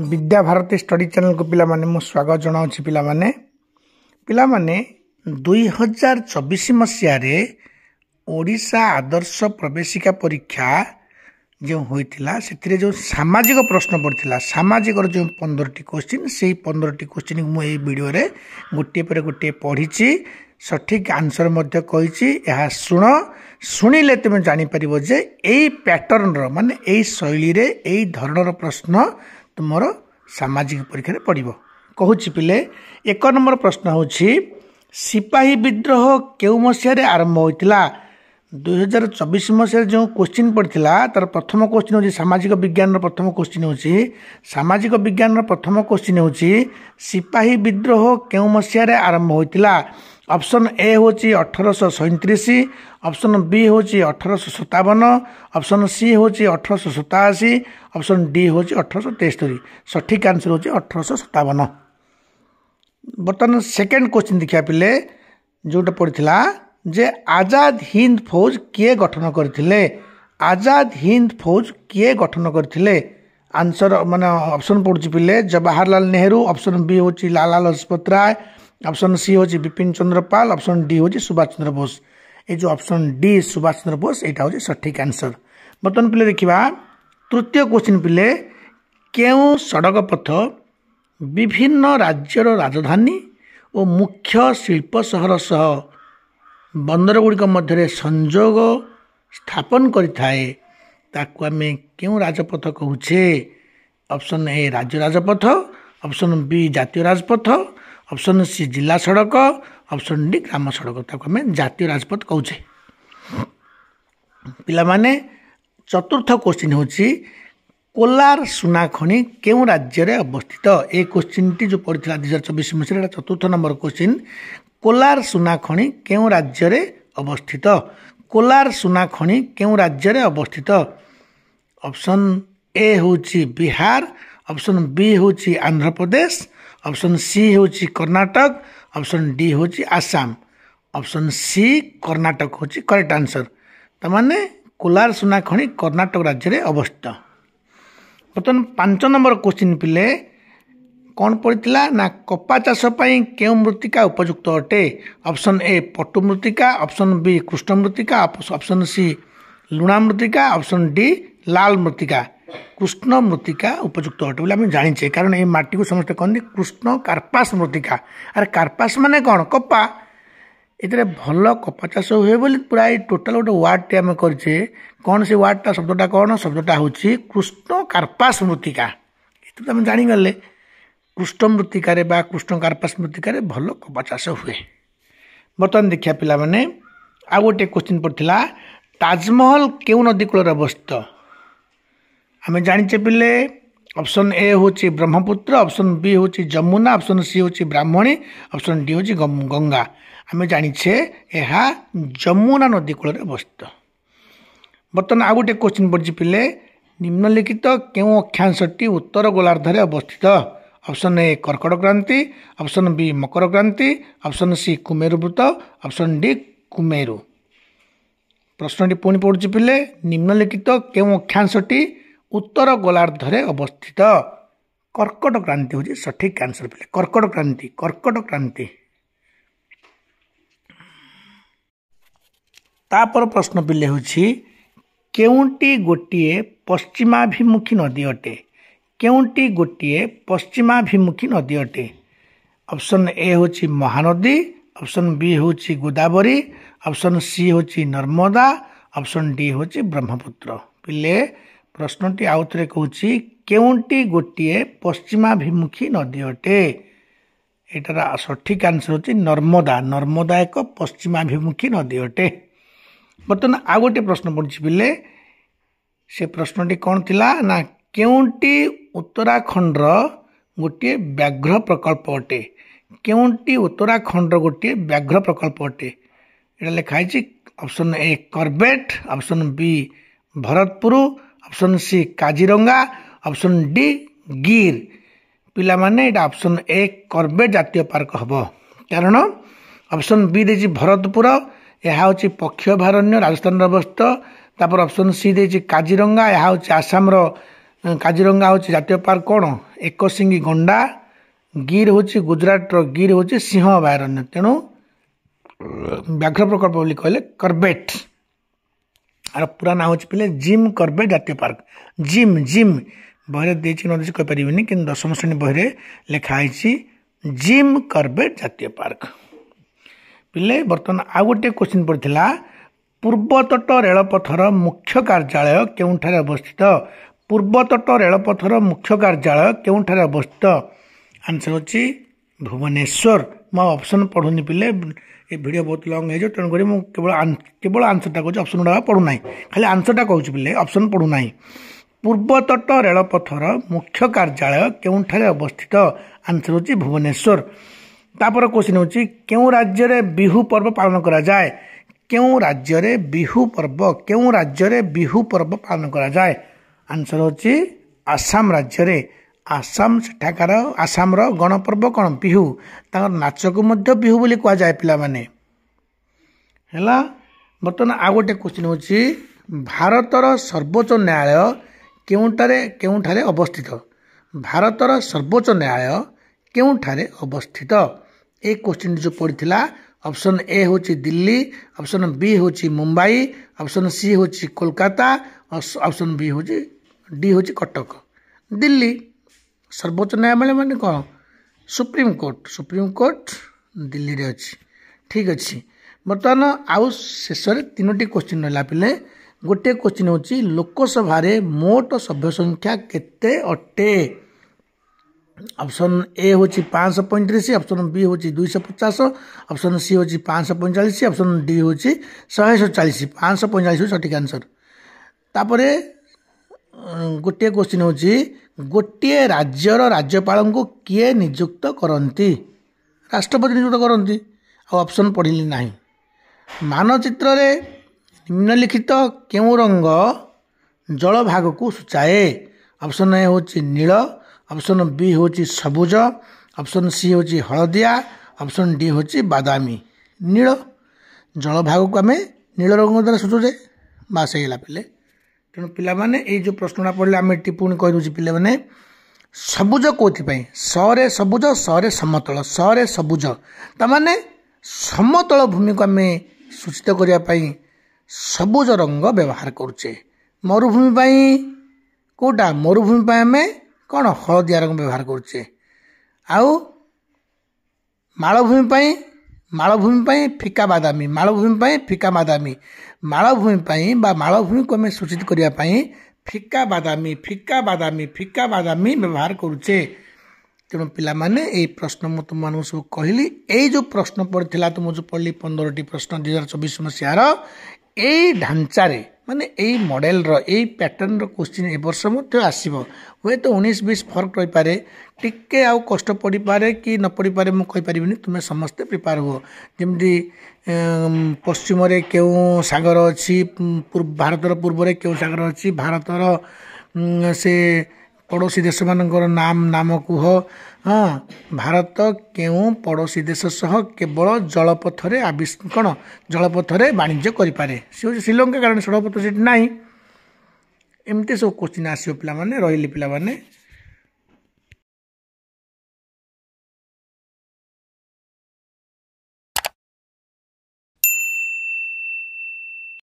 Vidya Bharati study channel को पिला माने मु स्वागत जनाऊँ पिला माने 2024 मसीह ओडिशा आदर्श प्रवेशिका परीक्षा जो होइतिला से जो सामाजिक प्रश्न पड़ता सामाजिक जो 15टी क्वेश्चन से 15टी क्वेश्चन मुझे वीडियो रे गोटे पर गोटे पढ़ी सठिक आंसर कही शुण शुणिले तुम जापर जे यही पैटर्न माने यही शैली रे यही धरणर प्रश्न तुमर सामाजिक परीक्षा पड़ो कहूँ पिले 1 नंबर प्रश्न होछि सिपाही विद्रोह केउ मसीह आरंभ होइतिला 2024 मसीह जो क्वेश्चन पड़ता तार प्रथम क्वेश्चन होछि सामाजिक विज्ञान प्रथम क्वेश्चन होछि सामाजिक विज्ञान प्रथम क्वेश्चन होछि सिपाही विद्रोह केउ मसीह आरंभ होइतिला ऑप्शन ए होछि 1837 ऑप्शन बी होछि 1857 ऑप्शन सी होछि 1887 ऑप्शन डी होछि 1873 सठिक आंसर होछि 1857। बर्तमान सेकेंड क्वेश्चन देखिया पिले जोटा पड़ता जे आजाद हिंद फौज किए गठन करथिले आजाद हिंद फौज किए गठन करथिले आंसर माने ऑप्शन पड़ुछि पिले जवाहरलाल नेहरू ऑप्शन बी होछि लाला लजपत राय ऑप्शन सी होछि बिपिन चंद्र पाल ऑप्शन डी होछि सुभाष चंद्र बोस ये जो ऑप्शन डी सुभाष चंद्र बोस यहाँ होछि सठिक आंसर। बर्तमान पिले देखिबा तृतीय क्वेश्चन पिले केउ सड़क पथ विभिन्न राज्यर राजधानी और मुख्य शिल्प सहर सह बंदर गुड़िक मध्य संजोग स्थापन करिथाए ताकू आमे केउ राजपथ कहूछे ऑप्शन ए राज्य राजपथ ऑप्शन बी जातीय राजपथ ऑप्शन सी जिला सड़क ऑप्शन डी ग्राम सड़क ताकू आमे जातीय राजपथ कहूछे। पिला माने चतुर्थ क्वेश्चन होछि कोलार सुना खनि केउ राज्य रे अवस्थित ए क्वेश्चन टी जो पड़ता 2024 मसीह चतुर्थ नंबर क्वेश्चन कोलार सुना खनि केउ राज्य रे अवस्थित कोलार सुना खनि केउ राज्य रे अवस्थित ऑप्शन ए होछि बिहार ऑप्शन बी होछि आंध्र प्रदेश ऑप्शन सी होछि कर्नाटक ऑप्शन डी होछि आसाम ऑप्शन सी कर्नाटक होछि करेक्ट आंसर तमाने कोलार सुना खनि कर्नाटक राज्य रे अवस्थित। बर्तमान 5 नंबर क्वेश्चन पिले कौन पड़ता ना कपा चाष केउ मृत्तिका उपयुक्त अटे ऑप्शन ए पटु मृत्तिका ऑप्शन बी कृष्ण मृत्तिका ऑप्शन सी लुणा मृत्तिका ऑप्शन डी लाल मृत्तिका कृष्ण मृत्तिका उपयुक्त अटे बोले जाने कारण ये माटी को समस्त कहते कृष्ण कार्पास मृत्तिका अरे कार्पास माने कौन कपा ये भल कपा चाष हुए बोली पूरा टोटाल गोटे वार्ड टे आम करे कौन से वार्डटा शब्दटा कौन शब्दटा हूँ कृष्ण कार्पास मृत्तिका ये तो आम जानीगले कृष्ण मृत्तिकार कृष्ण कार्पास मृत्तिकार भल कपा चाष हुए। बर्तमान देखिया पिला माने आ गोटे क्वेश्चन पड़ता ताजमहल केउ नदी कूल अवस्थित आम जाने पिले ऑप्शन ए होची ब्रह्मपुत्र ऑप्शन बी होची जमुना ऑप्शन सी होची ब्राह्मणी ऑप्शन डी होची गंगा आम जाने यह जमुना नदी कूल अवस्थित। बर्तमान आ गोटे क्वेश्चन पड़ी पिले निम्नलिखित केउ अक्षांशटी उत्तर गोलार्धरे अवस्थित ऑप्शन ए कर्कट क्रांति ऑप्शन बी मकर क्रांति ऑप्शन सी कुमेरु वृत्त ऑप्शन डी कुमेरु। प्रश्नटी पुणी पड़ुछि पिले निम्नलिखित केउ अक्षांशटी उत्तर गोलार्धरे अवस्थित कर्कट क्रांति होछि सठिक आंसर पिले कर्कट क्रांति। तापर प्रश्न पिले होछि केउंटी गोटिए पश्चिमाभिमुखी नदी अटे केउंटी गोटिए पश्चिमाभिमुखी नदी अटे ऑप्शन ए होछि महानदी ऑप्शन बी होछि गोदावरी ऑप्शन सी होछि नर्मदा ऑप्शन डी होछि ब्रह्मपुत्र। पिले प्रश्नटी आउ थे कहूँ केउंटी गोटिए पश्चिमाभिमुखी नदी अटे एटार सठिक आंसर होछि नर्मदा नर्मदा एक पश्चिमाभिमुखी नदी अटे। बर्तमान आ गोटे प्रश्न पड़ी पिले से प्रश्नटी कौन थिला ना केउंटी उत्तराखंडर गोटे व्याघ्र प्रकल्प अटे केउंटी उत्तराखंडर गोटे व्याघ्र प्रकल्प अटे एटा लिखाई option A Corbett option B Bharatpur option C Kaziranga option D Gir पिला माने एटा ऑप्शन ए करबेट जातीय पार्क हबो कारण ऑप्शन बी देछि भरतपुर यह हूँ पक्ष अभयारण्य राजस्थान अवस्थित तापर ऑप्शन सी देछि काजीरंगा यह हूँ आसाम काजीरंगा हूँ जातीय पार्क कौन एकशिंगी गंडा गिर हूँ गुजरात गिर हूँ सिंह अभयारण्य तेणु व्याघ्र प्रकल्प बोली कहले कर्बेट आर पूरा ना हूँ पे जिम कर्बेट जातीय पार्क जिम जिम बहरे देती न देती कहीपरि कि 10वीं श्रेणी बहरे लिखाई जिम कर्बेट जातीय पार्क पिले बर्तमान आउ गोटे क्वेश्चन पड़ता पूर्वतट रेलपथर मुख्य कार्यालय केउठारे अवस्थित पूर्वतट रेलपथर मुख्य कार्यालय केउठारे अवस्थित आंसर होची भुवनेश्वर मैं ऑप्शन पढ़ुनी पिले ये वीडियो बहुत लंग हो तेणुक केवल आंसरटा कहूँ ऑप्शन गुड़ा पढ़ुना खाली आंसरटा कहूँ पिले ऑप्शन पढ़ुना पूर्वतट रेलपथर मुख्य कार्यालय केउठारे अवस्थित आंसर होची भुवनेश्वर तापर क्वेश्चन होची केउ राज्य रे बिहू पर्व पालन करा जाए केउ राज्य रे बिहू पर्व पालन करा जाए आंसर होची आसाम राज्य रे आसाम सेठाकार आसाम रो गणपर्व कौन बिहू तांकर नाच को मध्य बिहू बोली कहा जाए पिला माने हैला बर्तमान आ गोटे क्वेश्चन होची भारतर सर्वोच्च न्यायालय केउठारे अवस्थित भारतर सर्वोच्च न्यायालय केउठारे अवस्थित ए क्वेश्चन जो पड़ता ऑप्शन ए होची दिल्ली ऑप्शन बी होची मुंबई ऑप्शन सी होची कोलकाता ऑप्शन बी होची डी होची कटक दिल्ली सर्वोच्च न्यायालय माने कौन सुप्रीम कोर्ट दिल्ली रे अच्छी ठीक अच्छे बर्तमान आउ शेष तीनोटी क्वेश्चन रहा पिले गोटे क्वेश्चन होची लोकसभा रे मोट सभ्य संख्या केते अटे ऑप्शन ए होची 535 ऑप्शन बी होची 250 ऑप्शन सी होची 545 ऑप्शन डी होची 140 545 सठिक आंसर तापरे गोटे क्वेश्चन होची गोटे राज्यर राज्यपाल को किए नियुक्त करती राष्ट्रपति नियुक्त करती ऑप्शन पढ़िली ना मानचित्र रे निम्नलिखित केउ रंग जल भाग को सूचाए ऑप्शन ए होची नील ऑप्शन बी होची सबुज ऑप्शन सी होची हलदिया ऑप्शन डी होची बादामी नील जल भाग को आम नील रंग द्वारा सूचुचे बास होगा पिले तेणु पे जो प्रश्नटा पढ़ले आम पुणी कहीदे पे सबुज कौन सरे सबुज सरे समतल सरे सबुज ताने समतल भूमि को आम सूचित करने सबुज रंग व्यवहार करुचे मरुभूमि कोटा मरुभूमि आम कौन हलदिया रंग व्यवहार करुचे आउ मालभूमि फिका बादामी मालभूमि फिका बादामी मालभूमि मालभूमि को आम सूचित करने फिका बादामी व्यवहार करुचे तेणु पे प्रश्न मुझे तुम सब कहली ये जो प्रश्न पड़ता तुम जो पढ़ली 15टी प्रश्न 2024 मसीहार यही ढांचारे माने यही मॉडल यही पैटर्न क्वेश्चन ए वर्ष आसो हे तो 19-20 फर्क रही पारे टिके आउ कष्ट पड़ पारे कि न पड़ पारे मुझे कहीपरि तुम्हें समस्ते प्रिपेयर हो जमी पश्चिम क्यों सागर अच्छी भारतर पूर्व में क्यों सागर अच्छी भारतर से पड़ोसी देश मानकर नाम कुह हाँ भारत क्यों पड़ोसी देश सह केवल जलपथरे कौन जलपथरे वाणिज्य करें सी हूँ श्रीलंका कारण जलपथ से ना एमती सब क्वेश्चन आसो पे रही पे